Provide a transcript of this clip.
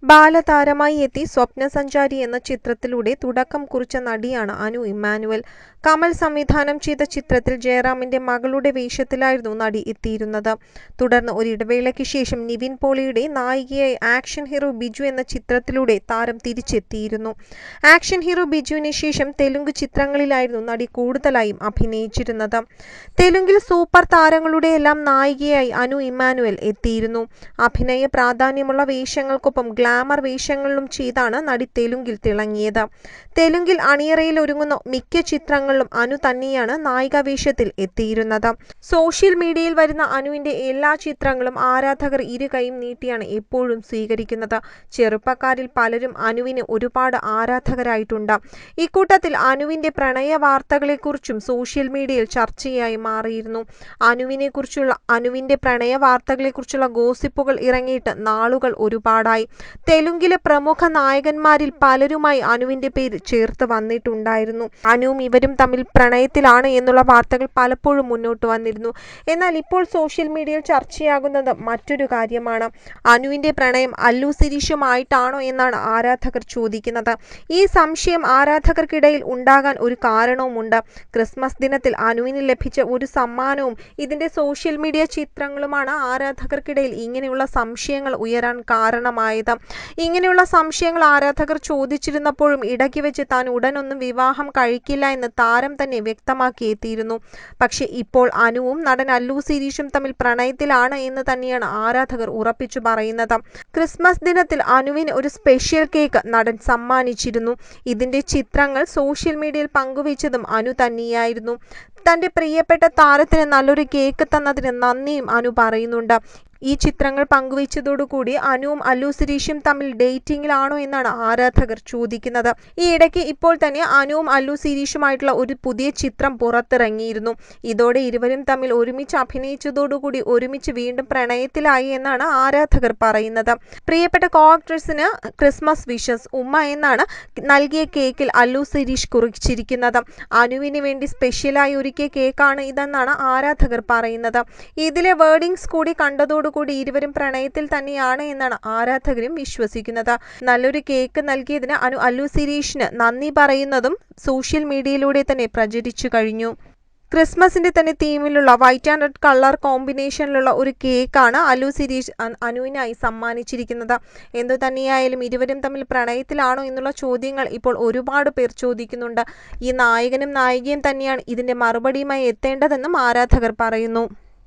ബാലതാരമായി എത്തി സ്വപ്നസഞ്ചാരി എന്ന ചിത്രത്തിലൂടെ തുടക്കം കുറിച്ച നടിയാണ് അനു ഇമ്മാനുവൽ. കമൽ സംവിധാനം ചെയ്ത ചിത്രത്തിൽ ജയറാമിന്റെ മകളുടെ വേഷത്തിലായിരുന്നു നടി എത്തിയിരുന്നത്. തുടർന്ന് ഒരിടവേളയ്ക്ക് ശേഷം നിവിൻ പോളിയുടെ നായികയായി ആക്ഷൻ ഹീറോ ബിജു എന്ന ചിത്രത്തിലൂടെ താരം തിരിച്ചെത്തിയിരുന്നു. ആക്ഷൻ ഹീറോ ബിജുവിന് ശേഷം തെലുങ്ക് ചിത്രങ്ങളിലായിരുന്നു നടി കൂടുതലായും അഭിനയിച്ചിരുന്നത്. തെലുങ്കിൽ സൂപ്പർ താരങ്ങളുടെയെല്ലാം നായികയായി അനു ഇമ്മാനുവൽ എത്തിയിരുന്നു. അഭിനയ പ്രാധാന്യമുള്ള വേഷങ്ങൾക്കൊപ്പം ഗ്ലാമർ വേഷങ്ങളിലും ചെയ്താണ് നടി തെലുങ്കിൽ തിളങ്ങിയത്. തെലുങ്കിൽ അണിയറയിൽ ഒരുങ്ങുന്ന മിക്ക ചിത്രങ്ങളിലും അനു തന്നെയാണ് നായികാവേഷത്തിൽ എത്തിയിരുന്നത്. സോഷ്യൽ മീഡിയയിൽ വരുന്ന അനുവിന്റെ എല്ലാ ചിത്രങ്ങളും ആരാധകർ ഇരുകൈയും നീട്ടിയാണ് എപ്പോഴും സ്വീകരിക്കുന്നത്. ചെറുപ്പക്കാരിൽ പലരും അനുവിന് ഒരുപാട് ആരാധകരായിട്ടുണ്ട്. ഇക്കൂട്ടത്തിൽ അനുവിന്റെ പ്രണയ വാർത്തകളെക്കുറിച്ചും സോഷ്യൽ മീഡിയയിൽ ചർച്ചയായി മാറിയിരുന്നു. അനുവിന്റെ പ്രണയ വാർത്തകളെക്കുറിച്ചുള്ള ഗോസിപ്പുകൾ ഇറങ്ങിയിട്ട് നാളുകൾ ഒരുപാടായി. തെലുങ്കിലെ പ്രമുഖ നായകന്മാരിൽ പലരുമായി അനുവിന്റെ പേര് ചേർത്ത് വന്നിട്ടുണ്ടായിരുന്നു. അനുവും ഇവരും തമ്മിൽ പ്രണയത്തിലാണ് എന്നുള്ള വാർത്തകൾ പലപ്പോഴും മുന്നോട്ട് വന്നിരുന്നു. എന്നാൽ ഇപ്പോൾ സോഷ്യൽ മീഡിയയിൽ ചർച്ചയാകുന്നത് മറ്റൊരു കാര്യമാണ്. അനുവിന്റെ പ്രണയം അല്ലു സിരീഷുമായിട്ടാണോ എന്നാണ് ആരാധകർ ചോദിക്കുന്നത്. ഈ സംശയം ആരാധകർക്കിടയിൽ ഉണ്ടാകാൻ ഒരു കാരണവുമുണ്ട്. ക്രിസ്മസ് ദിനത്തിൽ അനുവിന് ലഭിച്ച ഒരു സമ്മാനവും ഇതിന്റെ സോഷ്യൽ മീഡിയ ചിത്രങ്ങളുമാണ് ആരാധകർക്കിടയിൽ ഇങ്ങനെയുള്ള സംശയങ്ങൾ ഉയരാൻ കാരണമായത്. ഇങ്ങനെയുള്ള സംശയങ്ങൾ ആരാധകർ ചോദിച്ചിരുന്നപ്പോഴും ഇടയ്ക്ക് വെച്ച് താൻ ഉടനൊന്നും വിവാഹം കഴിക്കില്ല എന്ന് താരം തന്നെ വ്യക്തമാക്കിയെത്തിയിരുന്നു. പക്ഷേ ഇപ്പോൾ അനുവും നടൻ അല്ലു സിരീഷും തമ്മിൽ പ്രണയത്തിലാണ് എന്ന് തന്നെയാണ് ആരാധകർ ഉറപ്പിച്ചു പറയുന്നത്. ക്രിസ്മസ് ദിനത്തിൽ അനുവിന് ഒരു സ്പെഷ്യൽ കേക്ക് നടൻ സമ്മാനിച്ചിരുന്നു. ഇതിന്റെ ചിത്രങ്ങൾ സോഷ്യൽ മീഡിയയിൽ പങ്കുവച്ചതും അനു തന്നെയായിരുന്നു. തന്റെ പ്രിയപ്പെട്ട താരത്തിന് നല്ലൊരു കേക്ക് തന്നതിന് നന്ദിയും അനു പറയുന്നുണ്ട്. ഈ ചിത്രങ്ങൾ പങ്കുവച്ചതോടുകൂടി അനുവും അല്ലു സിരീഷും തമ്മിൽ ഡേറ്റിംഗിലാണോ എന്നാണ് ആരാധകർ ചോദിക്കുന്നത്. ഈ ഇടയ്ക്ക് ഇപ്പോൾ തന്നെ അനുവും അല്ലു സിരീഷുമായിട്ടുള്ള ഒരു പുതിയ ചിത്രം പുറത്തിറങ്ങിയിരുന്നു. ഇതോടെ ഇരുവരും തമ്മിൽ ഒരുമിച്ച് അഭിനയിച്ചതോടുകൂടി ഒരുമിച്ച് വീണ്ടും പ്രണയത്തിലായി എന്നാണ് ആരാധകർ പറയുന്നത്. പ്രിയപ്പെട്ട കോ ആക്ട്രസിന് ക്രിസ്മസ് വിഷസ് ഉമ്മ എന്നാണ് നൽകിയ കേക്കിൽ അല്ലു സിരീഷ് കുറിച്ചിരിക്കുന്നത്. അനുവിന് വേണ്ടി സ്പെഷ്യലായി ഒരുക്കിയ കേക്കാണ് ഇതെന്നാണ് ആരാധകർ പറയുന്നത്. ഇതിലെ വേർഡിങ്സ് കൂടി കണ്ടതോടുകൂടി ഇരുവരും പ്രണയത്തിൽ തന്നെയാണ് എന്നാണ് ആരാധകരും വിശ്വസിക്കുന്നത്. നല്ലൊരു കേക്ക് നൽകിയതിന് അല്ലു സിരീഷിന് നന്ദി പറയുന്നതും സോഷ്യൽ മീഡിയയിലൂടെ തന്നെ പ്രചരിച്ചു കഴിഞ്ഞു. ക്രിസ്മസിന്റെ തന്നെ തീമിലുള്ള വൈറ്റ് ആൻഡ് റെഡ് കളർ കോമ്പിനേഷനിലുള്ള ഒരു കേക്കാണ് അല്ലു സിരീഷ് അനുവിനായി സമ്മാനിച്ചിരിക്കുന്നത്. എന്തു തന്നെയായാലും ഇരുവരും തമ്മിൽ പ്രണയത്തിലാണോ എന്നുള്ള ചോദ്യങ്ങൾ ഇപ്പോൾ ഒരുപാട് പേർ ചോദിക്കുന്നുണ്ട്. ഈ നായകനും നായികയും തന്നെയാണ് ഇതിന്റെ മറുപടിയുമായി എത്തേണ്ടതെന്നും ആരാധകർ പറയുന്നു.